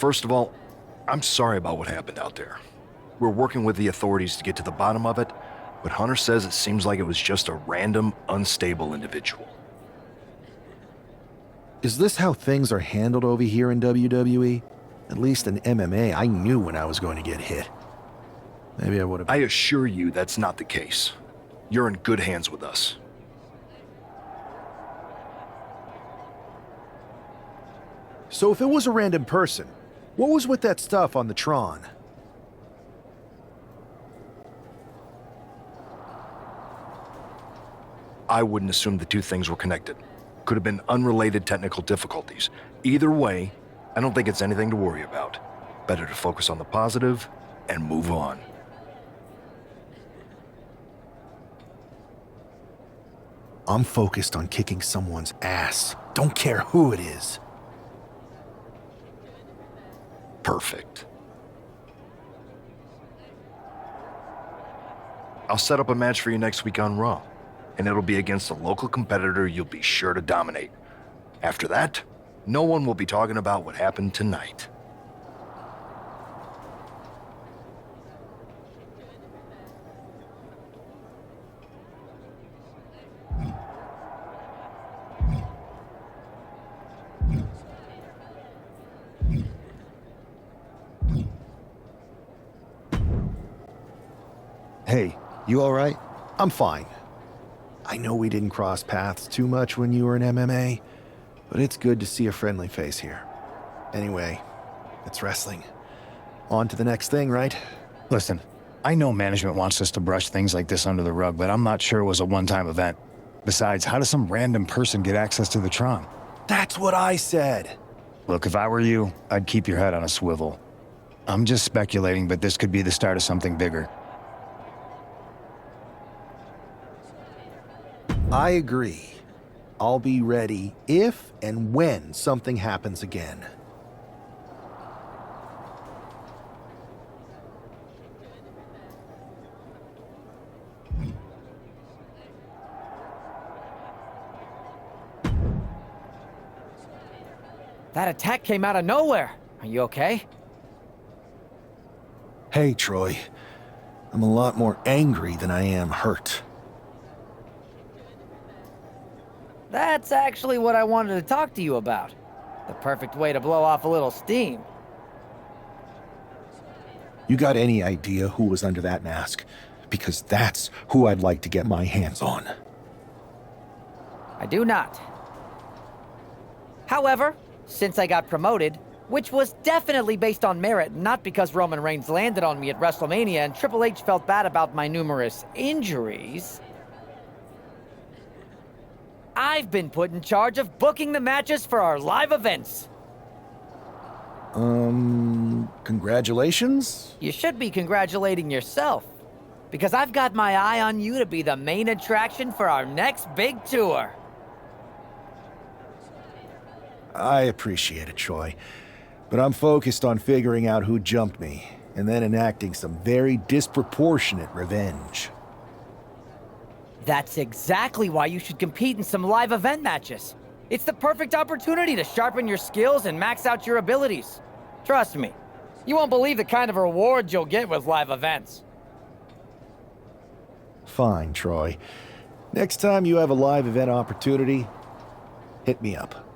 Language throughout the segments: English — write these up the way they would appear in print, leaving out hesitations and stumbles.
First of all, I'm sorry about what happened out there. We're working with the authorities to get to the bottom of it, but Hunter says it seems like it was just a random, unstable individual. Is this how things are handled over here in WWE? At least in MMA, I knew when I was going to get hit. Maybe I would have... I assure you that's not the case. You're in good hands with us. So if it was a random person, what was with that stuff on the Tron? I wouldn't assume the two things were connected. Could have been unrelated technical difficulties. Either way, I don't think it's anything to worry about. Better to focus on the positive and move on. I'm focused on kicking someone's ass. Don't care who it is. Perfect. I'll set up a match for you next week on Raw, and it'll be against a local competitor you'll be sure to dominate. After that, no one will be talking about what happened tonight. Hey, you alright? I'm fine. I know we didn't cross paths too much when you were in MMA, but it's good to see a friendly face here. Anyway, it's wrestling. On to the next thing, right? Listen, I know management wants us to brush things like this under the rug, but I'm not sure it was a one-time event. Besides, how does some random person get access to the Tron? That's what I said. Look, if I were you, I'd keep your head on a swivel. I'm just speculating, but this could be the start of something bigger. I agree. I'll be ready if and when something happens again. That attack came out of nowhere. Are you okay? Hey, Troy. I'm a lot more angry than I am hurt. That's actually what I wanted to talk to you about. The perfect way to blow off a little steam. You got any idea who was under that mask? Because that's who I'd like to get my hands on. I do not. However, since I got promoted, which was definitely based on merit, not because Roman Reigns landed on me at WrestleMania and Triple H felt bad about my numerous injuries, I've been put in charge of booking the matches for our live events. Congratulations? You should be congratulating yourself, because I've got my eye on you to be the main attraction for our next big tour. I appreciate it, Troy. But I'm focused on figuring out who jumped me, and then enacting some very disproportionate revenge. That's exactly why you should compete in some live event matches. It's the perfect opportunity to sharpen your skills and max out your abilities. Trust me, you won't believe the kind of rewards you'll get with live events. Fine, Troy. Next time you have a live event opportunity, hit me up.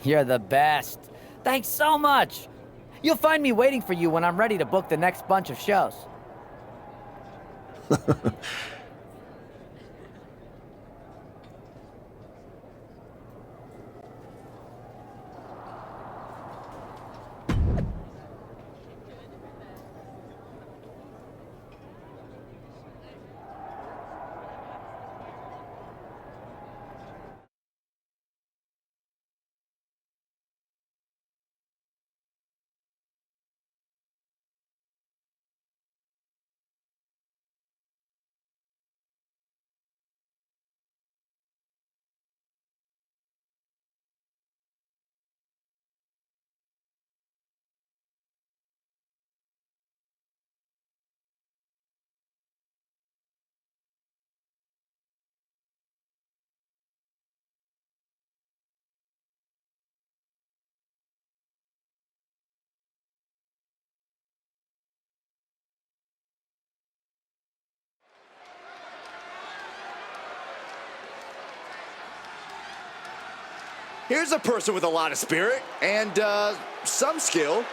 You're the best. Thanks so much. You'll find me waiting for you when I'm ready to book the next bunch of shows. Here's a person with a lot of spirit and some skill.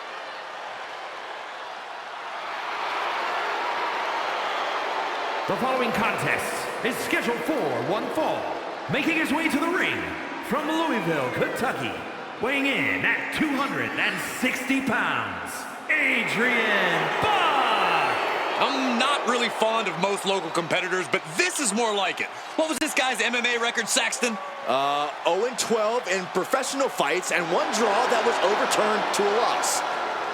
The following contest is scheduled for one fall. Making his way to the ring from Louisville, Kentucky, weighing in at 260 pounds, Adrian Buck! I'm not really fond of most local competitors, but this is more like it. What was this guy's MMA record, Saxton? 0-12 in professional fights and one draw that was overturned to a loss.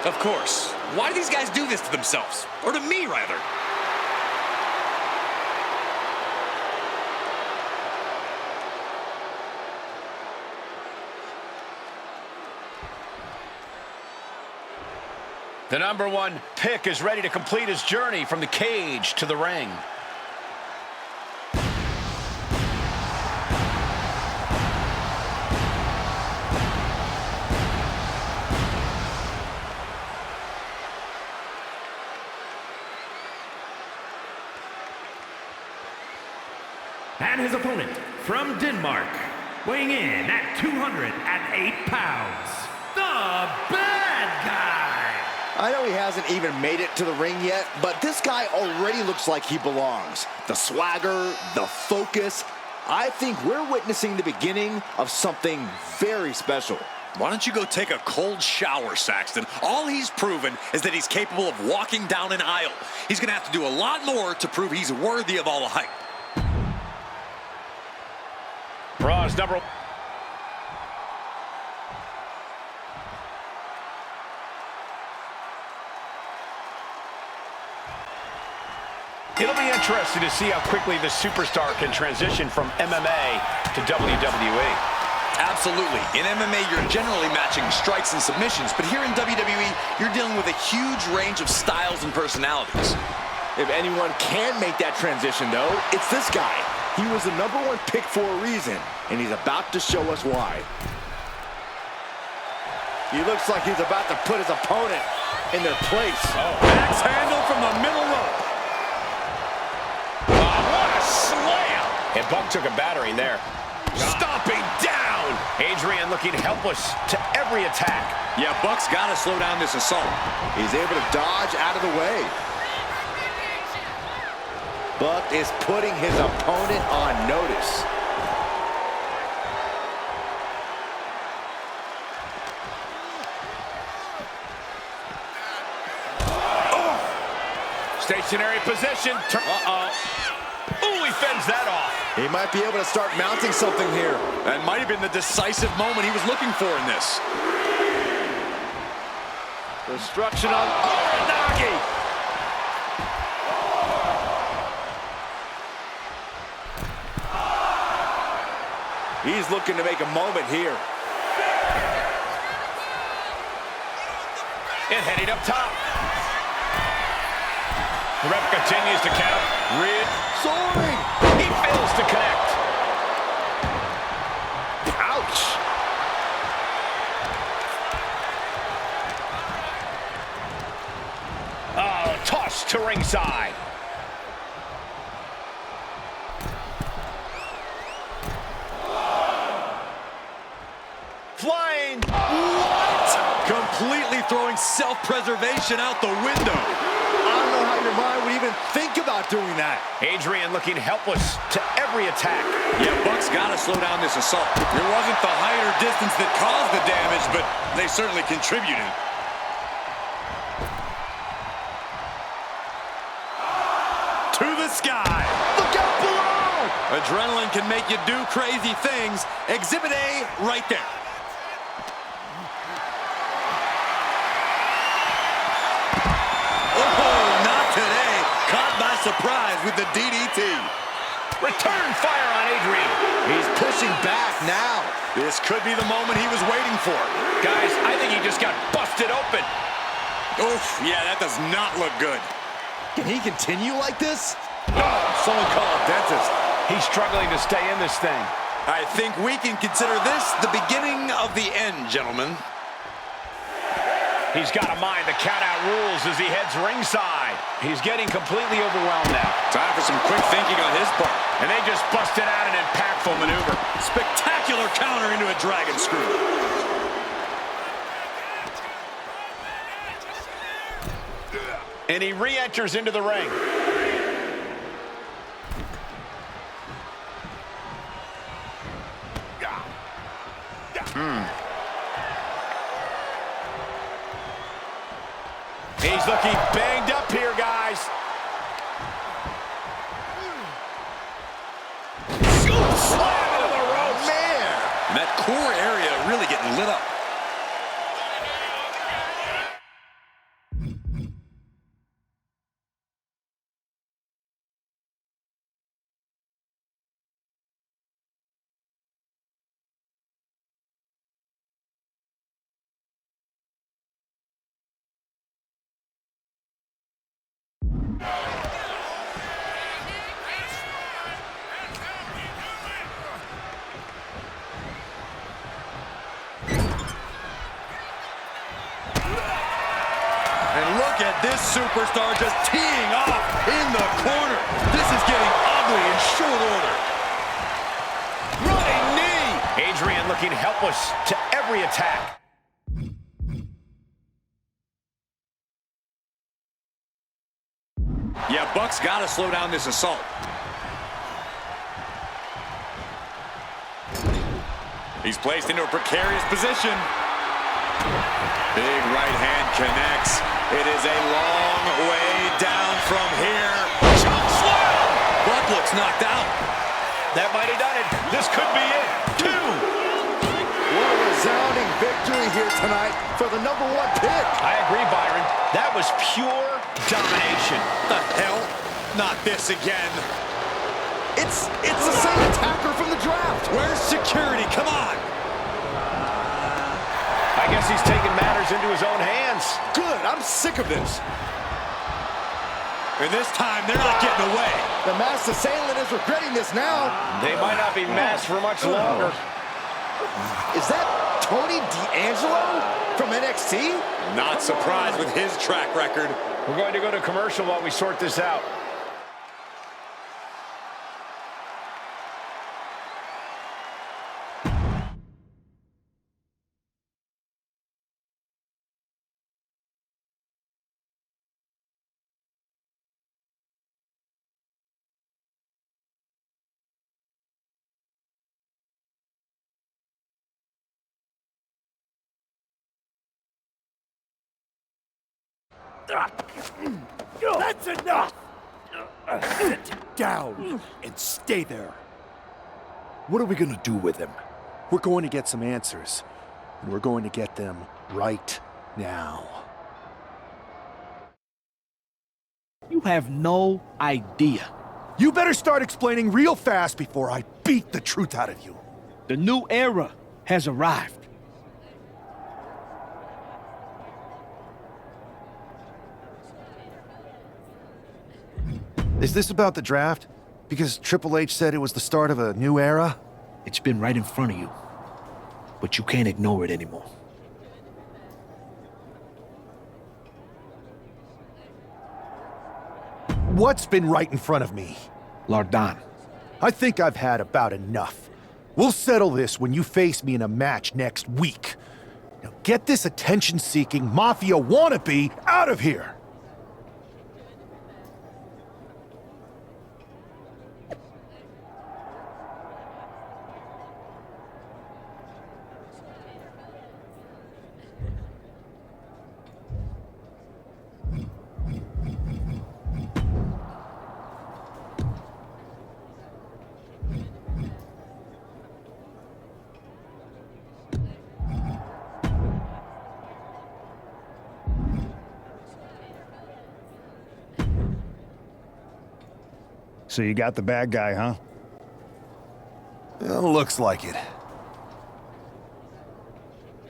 Of course. Why do these guys do this to themselves? Or to me, rather? The #1 pick is ready to complete his journey from the cage to the ring. And his opponent from Denmark, weighing in at 208 pounds, the Bad Guy! I know he hasn't even made it to the ring yet, but this guy already looks like he belongs. The swagger, the focus. I think we're witnessing the beginning of something very special. Why don't you go take a cold shower, Saxton? All he's proven is that he's capable of walking down an aisle. He's going to have to do a lot more to prove he's worthy of all the hype. Raw's number... It'll be interesting to see how quickly the superstar can transition from MMA to WWE. Absolutely. In MMA, you're generally matching strikes and submissions, but here in WWE, you're dealing with a huge range of styles and personalities. If anyone can make that transition, though, it's this guy. He was the #1 pick for a reason, and he's about to show us why. He looks like he's about to put his opponent in their place. Oh, axe handle from the middle rope. What a slam! And Buck took a battering there. Stomping down! Adrian looking helpless to every attack. Yeah, Buck's got to slow down this assault. He's able to dodge out of the way. Buck is putting his opponent on notice. Stationary position. Uh-oh. Ooh, he fends that off. He might be able to start mounting something here. That might have been the decisive moment he was looking for in this. Destruction on Uranagi. He's looking to make a moment here. And heading up top. The ref continues to count. Soaring! He fails to connect. Ouch! Oh, tossed to ringside. Flying. What? Completely throwing self-preservation out the window. I don't know how your mind would even think about doing that. Adrian looking helpless to every attack. Yeah, Buck's got to slow down this assault. It wasn't the height or distance that caused the damage, but they certainly contributed. To the sky. Look out below! Adrenaline can make you do crazy things. Exhibit A right there. Oh, not today. Caught by surprise with the DDT. Return fire on Adrian. He's pushing back now. This could be the moment he was waiting for. Guys, I think he just got busted open. Oof, yeah, that does not look good. Can he continue like this? Oh, someone call a dentist. He's struggling to stay in this thing. I think we can consider this the beginning of the end, gentlemen. He's got to mind the count-out rules as he heads ringside. He's getting completely overwhelmed now. Time for some quick thinking on his part. And they just busted out an impactful maneuver. Spectacular counter into a dragon screw. And he re-enters into the ring. He's looking banged up here, guys. Slam into the ropes. Man! And that core area really getting lit up. And look at this superstar just teeing off in the corner. This is getting ugly in short order. Running knee. Adrian looking helpless to every attack. Yeah, Buck's got to slow down this assault. He's placed into a precarious position. Big right hand connects. It is a long way down from here. Chop slam! Buck looks knocked out. That might have done it. This could be it. 2. What a resounding victory here tonight for the #1 pick. I agree, Byron. That was pure domination. The hell? Not this again. It's the same attacker from the draft. Where's security? Come on. I guess he's taking matters into his own hands. Good, I'm sick of this. And this time, they're not getting away. The masked assailant is regretting this now. They might not be masked for much longer. Is that Tony D'Angelo from NXT? Not surprised with his track record. We're going to go to commercial while we sort this out. That's enough! Sit down and stay there. What are we gonna do with him? We're going to get some answers, and we're going to get them right now. You have no idea. You better start explaining real fast before I beat the truth out of you. The new era has arrived. Is this about the draft? Because Triple H said it was the start of a new era? It's been right in front of you, but you can't ignore it anymore. What's been right in front of me? Lardon. I think I've had about enough. We'll settle this when you face me in a match next week. Now get this attention-seeking Mafia wannabe out of here! So you got the bad guy, huh? Well, looks like it.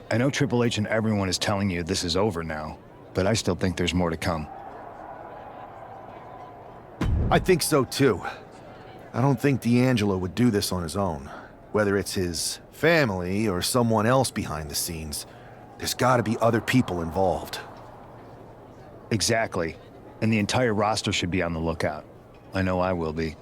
I know Triple H and everyone is telling you this is over now, but I still think there's more to come. I think so too. I don't think D'Angelo would do this on his own. Whether it's his family or someone else behind the scenes, there's gotta be other people involved. Exactly. And the entire roster should be on the lookout. I know I will be.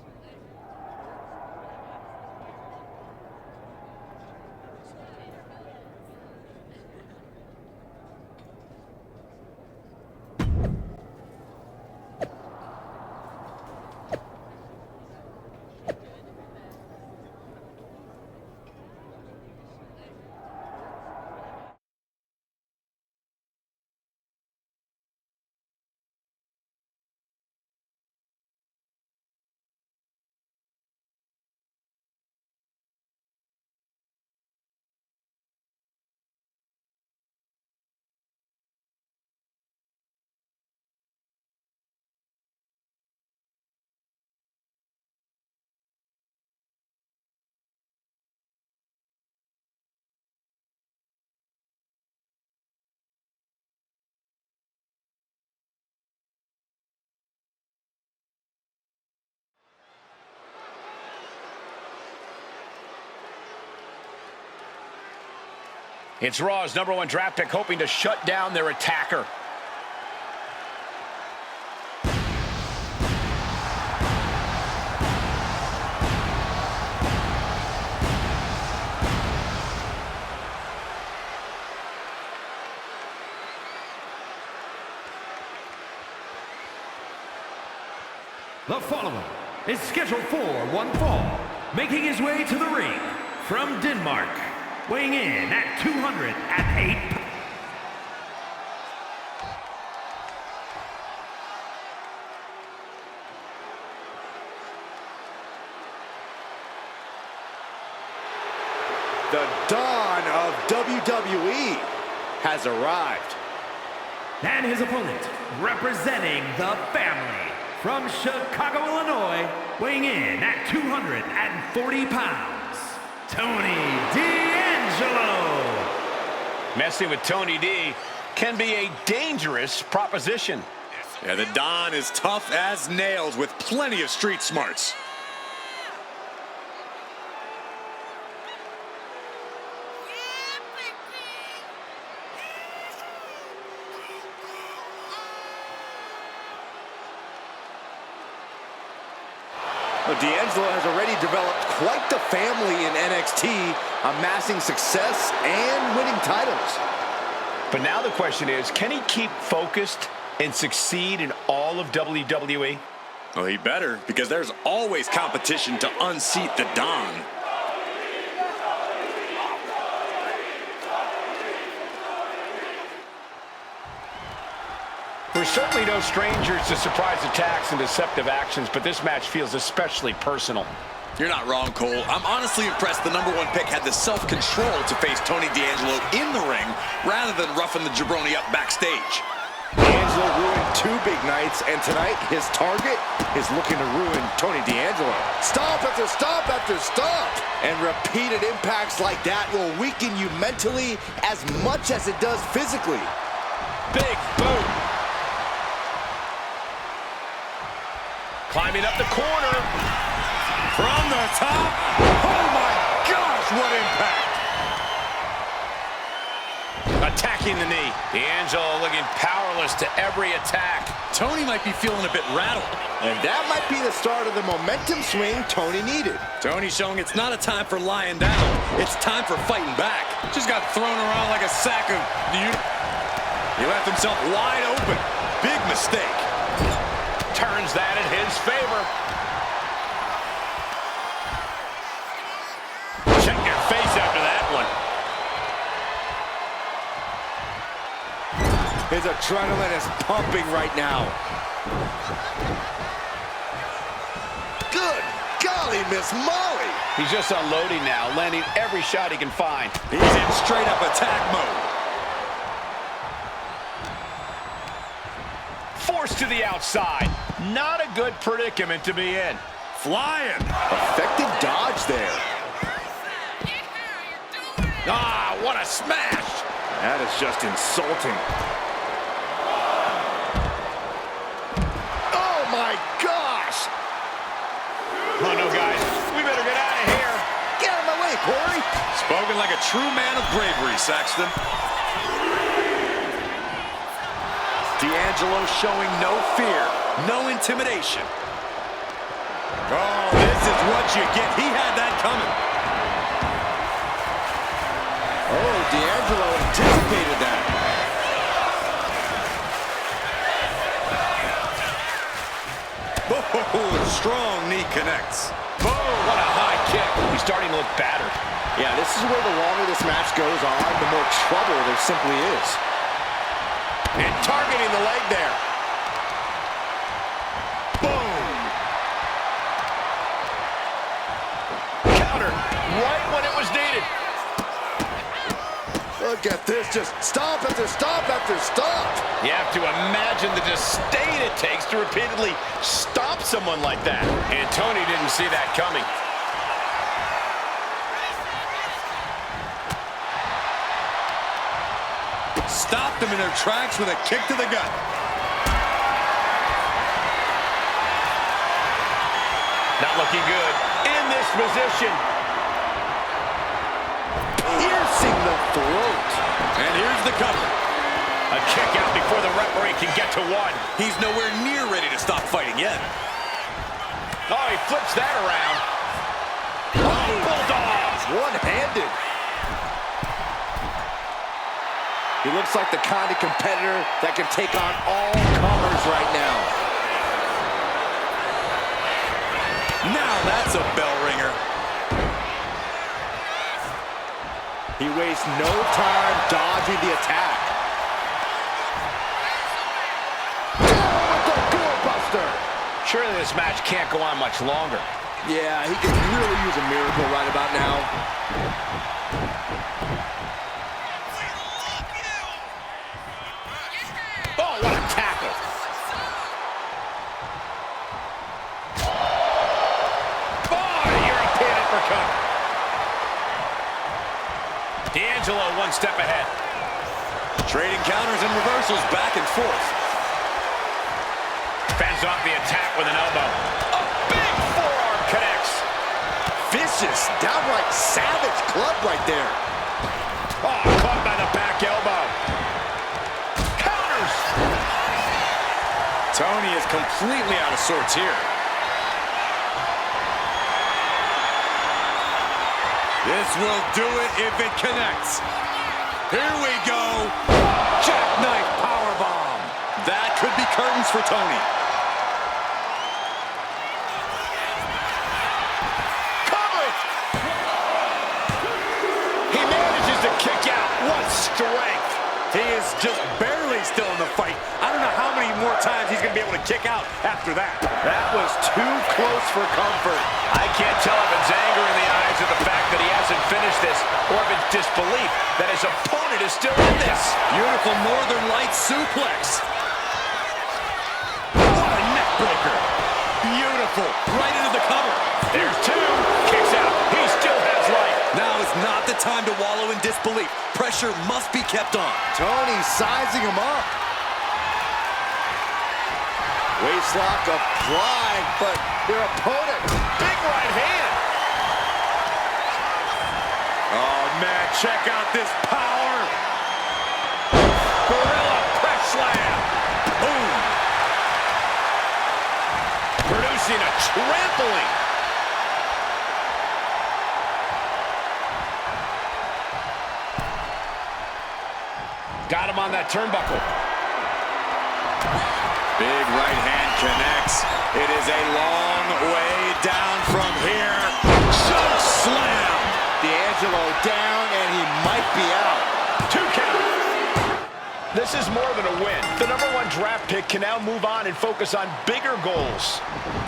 It's Raw's #1 draft pick hoping to shut down their attacker. The following is scheduled for one fall, making his way to the ring from Denmark, weighing in at 208 pounds. The dawn of WWE has arrived. And his opponent, representing the family, from Chicago, Illinois, weighing in at 240 pounds, Tony D'Angelo. Messing with Tony D can be a dangerous proposition. Yeah, the Don is tough as nails with plenty of street smarts. D'Angelo has already developed quite the family in NXT, amassing success and winning titles. But now the question is, can he keep focused and succeed in all of WWE? Well, he better, because there's always competition to unseat the Don. We're certainly no strangers to surprise attacks and deceptive actions, but this match feels especially personal. You're not wrong, Cole. I'm honestly impressed the #1 pick had the self-control to face Tony D'Angelo in the ring rather than roughing the jabroni up backstage. D'Angelo ruined 2 big nights, and tonight his target is looking to ruin Tony D'Angelo. Stomp after stomp after stomp. And repeated impacts like that will weaken you mentally as much as it does physically. Big boot. Climbing up the corner. From the top. Oh, my gosh, what impact. Attacking the knee. D'Angelo looking powerless to every attack. Tony might be feeling a bit rattled. And that might be the start of the momentum swing Tony needed. Tony showing it's not a time for lying down. It's time for fighting back. Just got thrown around like a sack of... He left himself wide open. Big mistake. Turns that in his favor. Check your face after that one. His adrenaline is pumping right now. Good golly, Miss Molly. He's just unloading now, landing every shot he can find. He's in straight-up attack mode. Forced to the outside. Not a good predicament to be in. Flying. Effective dodge there. Ah, what a smash. That is just insulting. Oh, my gosh. Oh, no, guys. We better get out of here. Get out of my way, Corey. Spoken like a true man of bravery, Saxton. D'Angelo showing no fear, no intimidation. Oh, this is what you get. He had that coming. Oh, D'Angelo anticipated that. Oh, strong knee connects. Boom, what a high kick. He's starting to look battered. Yeah, this is where the longer this match goes on, the more trouble there simply is. And targeting the leg there. Boom. Counter right when it was needed. Look at this, just stomp after stomp after stomp. You have to imagine the disdain it takes to repeatedly stop someone like that. And Tony didn't see that coming. Stopped them in their tracks with a kick to the gut. Not looking good in this position. piercing the throat. And here's the cover. A kick out before the referee can get to one. He's nowhere near ready to stop fighting yet. Oh, he flips that around. Oh, Bulldogs! One-handed. He looks like the kind of competitor that can take on all comers right now. Now that's a bell ringer. He wastes no time dodging the attack. The doorbuster. Surely this match can't go on much longer. Yeah, he could really use a miracle right about now. Oh, what a tackle. Oh, the European uppercut. D'Angelo one step ahead. Trading counters and reversals back and forth. Fends off the attack with an elbow. A big forearm connects. Vicious, downright savage club right there. Oh, caught by the back elbow. Counters. Tony is completely out of sorts here. This will do it if it connects. Here we go. Jackknife powerbomb. That could be curtains for Tony. Cover it. He manages to kick out. What strength. He is just barely still in the fight. I don't know how many more times he's going to be able to kick out after that. That was too close for comfort. I can't tell if it's anger in the eyes of the fact that he hasn't finished this, or if it's disbelief that his opponent is still in this. Beautiful Northern Lights suplex. What a neck breaker. Beautiful. Right into the cover. There's two. Kicks out. He still has life. Now is not the time to wallow in disbelief. Pressure must be kept on. Tony sizing him up. Waistlock applied, but their opponent. Big right hand. Oh, man, check out this power. Gorilla press slam. Boom. Producing a trampling. Got him on that turnbuckle. Big right hand connects. It is a long way down from here. Choke slam. D'Angelo down, and he might be out. 2 count. This is more than a win. The #1 draft pick can now move on and focus on bigger goals.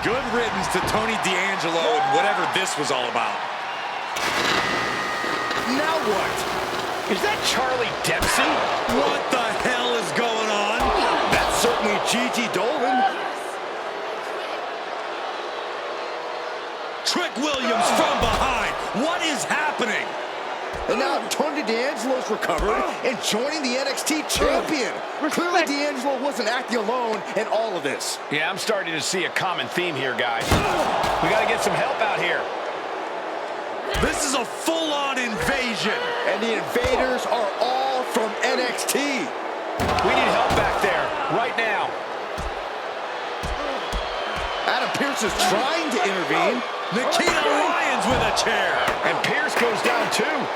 Good riddance to Tony D'Angelo and whatever this was all about. Now what? Is that Charlie Dempsey? What the hell is going on? That's certainly Gigi Dolan. Trick Williams from behind. What is happening? And now Tony D'Angelo's recovered and joining the NXT champion. Clearly D'Angelo wasn't acting alone in all of this. Yeah, I'm starting to see a common theme here, guys. We got to get some help out here. This is a full-on invasion. And the invaders are all from NXT. We need help back there, right now. Adam Pearce is trying to intervene. Nikita Lyons with a chair. And Pierce goes down too.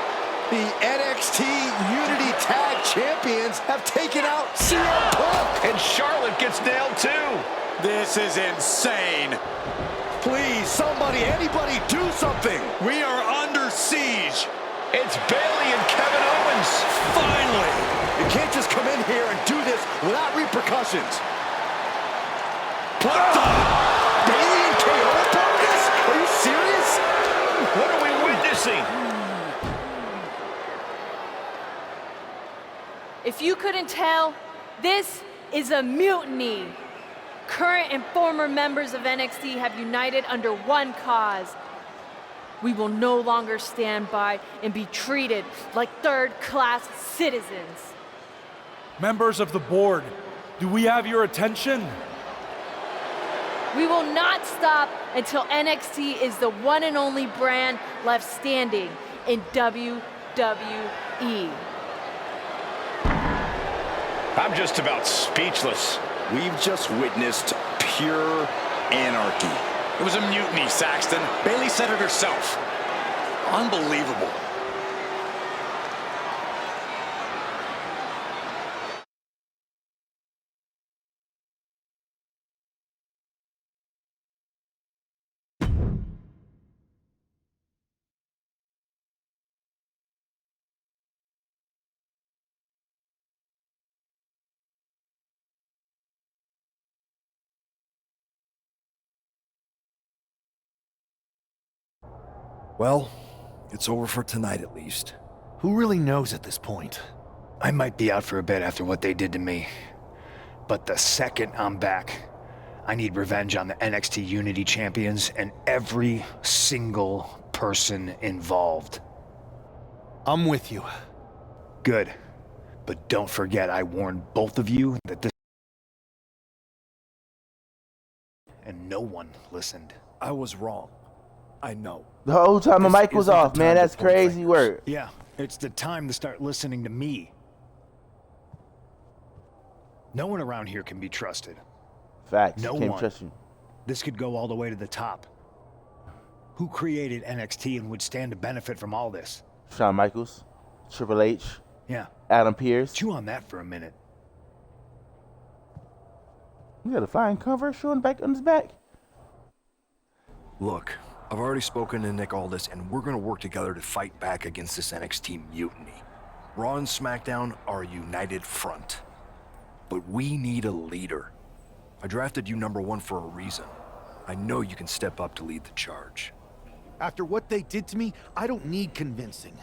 The NXT Unity Tag Champions have taken out CM Punk. And Charlotte gets nailed too. This is insane. Please, somebody, anybody, do something. We are under siege. It's Bayley and Kevin Owens. Finally. You can't just come in here and do this without repercussions. What the? Bayley and KO about this? Are you serious? What are we witnessing? If you couldn't tell, this is a mutiny. Current and former members of NXT have united under one cause. We will no longer stand by and be treated like third-class citizens. Members of the board, do we have your attention? We will not stop until NXT is the one and only brand left standing in WWE. WWE. I'm just about speechless. We've just witnessed pure anarchy. It was a mutiny, Saxton. Bayley said it herself. Unbelievable. Well, it's over for tonight at least. Who really knows at this point? I might be out for a bit after what they did to me. But the second I'm back, I need revenge on the NXT Unity Champions and every single person involved. I'm with you. Good. But don't forget I warned both of you that this... And no one listened. I was wrong. I know. The whole time my This mic was isn't the off, man. time to That's point crazy fingers. work. Yeah, it's the time to start listening to me. No one around here can be trusted. Facts. No Can't one. trust you. This could go all the way to the top. Who created NXT and would stand to benefit from all this? Shawn Michaels, Triple H, Yeah, Adam Pearce. chew on that for a minute. You got a flying Converse shoe on the back on his back. Look, I've already spoken to Nick Aldis, and we're gonna work together to fight back against this NXT mutiny. Raw and SmackDown are a united front. But we need a leader. I drafted you #1 for a reason. I know you can step up to lead the charge. After what they did to me, I don't need convincing.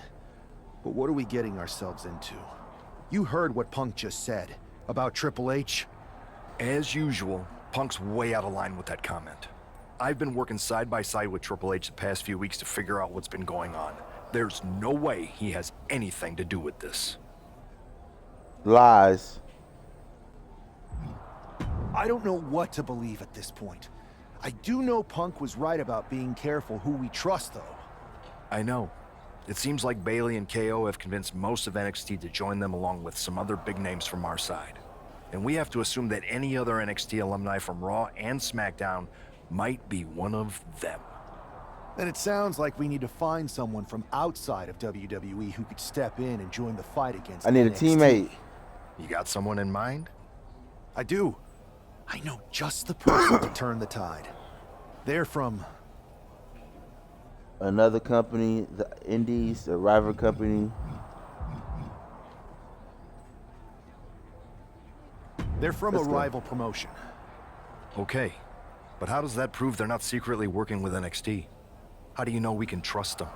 But what are we getting ourselves into? You heard what Punk just said about Triple H. As usual, Punk's way out of line with that comment. I've been working side by side with Triple H the past few weeks to figure out what's been going on. There's no way he has anything to do with this. Lies. I don't know what to believe at this point. I do know Punk was right about being careful who we trust, though. I know. It seems like Bayley and KO have convinced most of NXT to join them along with some other big names from our side. And we have to assume that any other NXT alumni from Raw and SmackDown might be one of them. Then it sounds like we need to find someone from outside of WWE who could step in and join the fight against I need a NXT. teammate. You got someone in mind? I do. I know just the person to turn the tide. They're from... Another company, the Indies, a rival company. They're from Let's a go. rival promotion. Okay. But how does that prove they're not secretly working with NXT? How do you know we can trust them?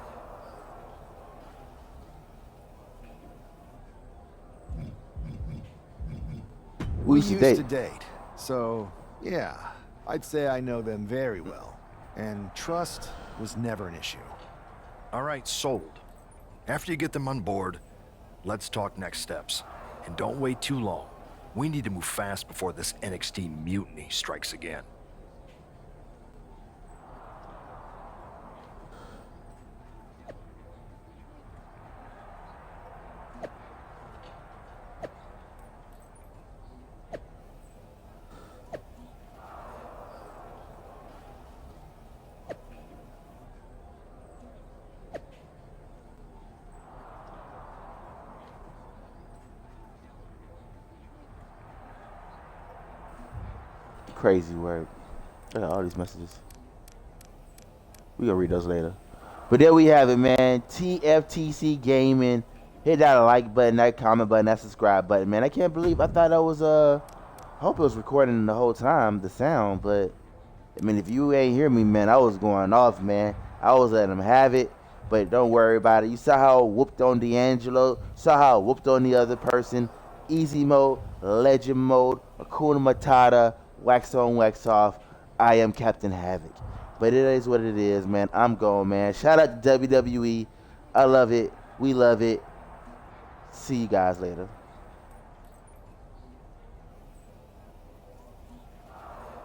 We used used to to date. date. So, yeah, I'd say I know them very well. And trust was never an issue. All right, sold. After you get them on board, let's talk next steps. And don't wait too long. We need to move fast before this NXT mutiny strikes again. Crazy work. I got all these messages. We gonna read those later. But there we have it, man. TFTC Gaming. Hit that like button, that comment button, that subscribe button, man. I can't believe I thought I was I hope it was recording the whole time, the sound, but I mean if you ain't hear me, man, I was going off, man. I was letting them have it, but don't worry about it. You saw how I whooped on D'Angelo, saw how I whooped on the other person. Easy mode, legend mode, Hakuna Matata, wax on, wax off. I am Captain Havoc. But it is what it is, man. I'm going, man. Shout out to WWE. I love it. We love it. See you guys later.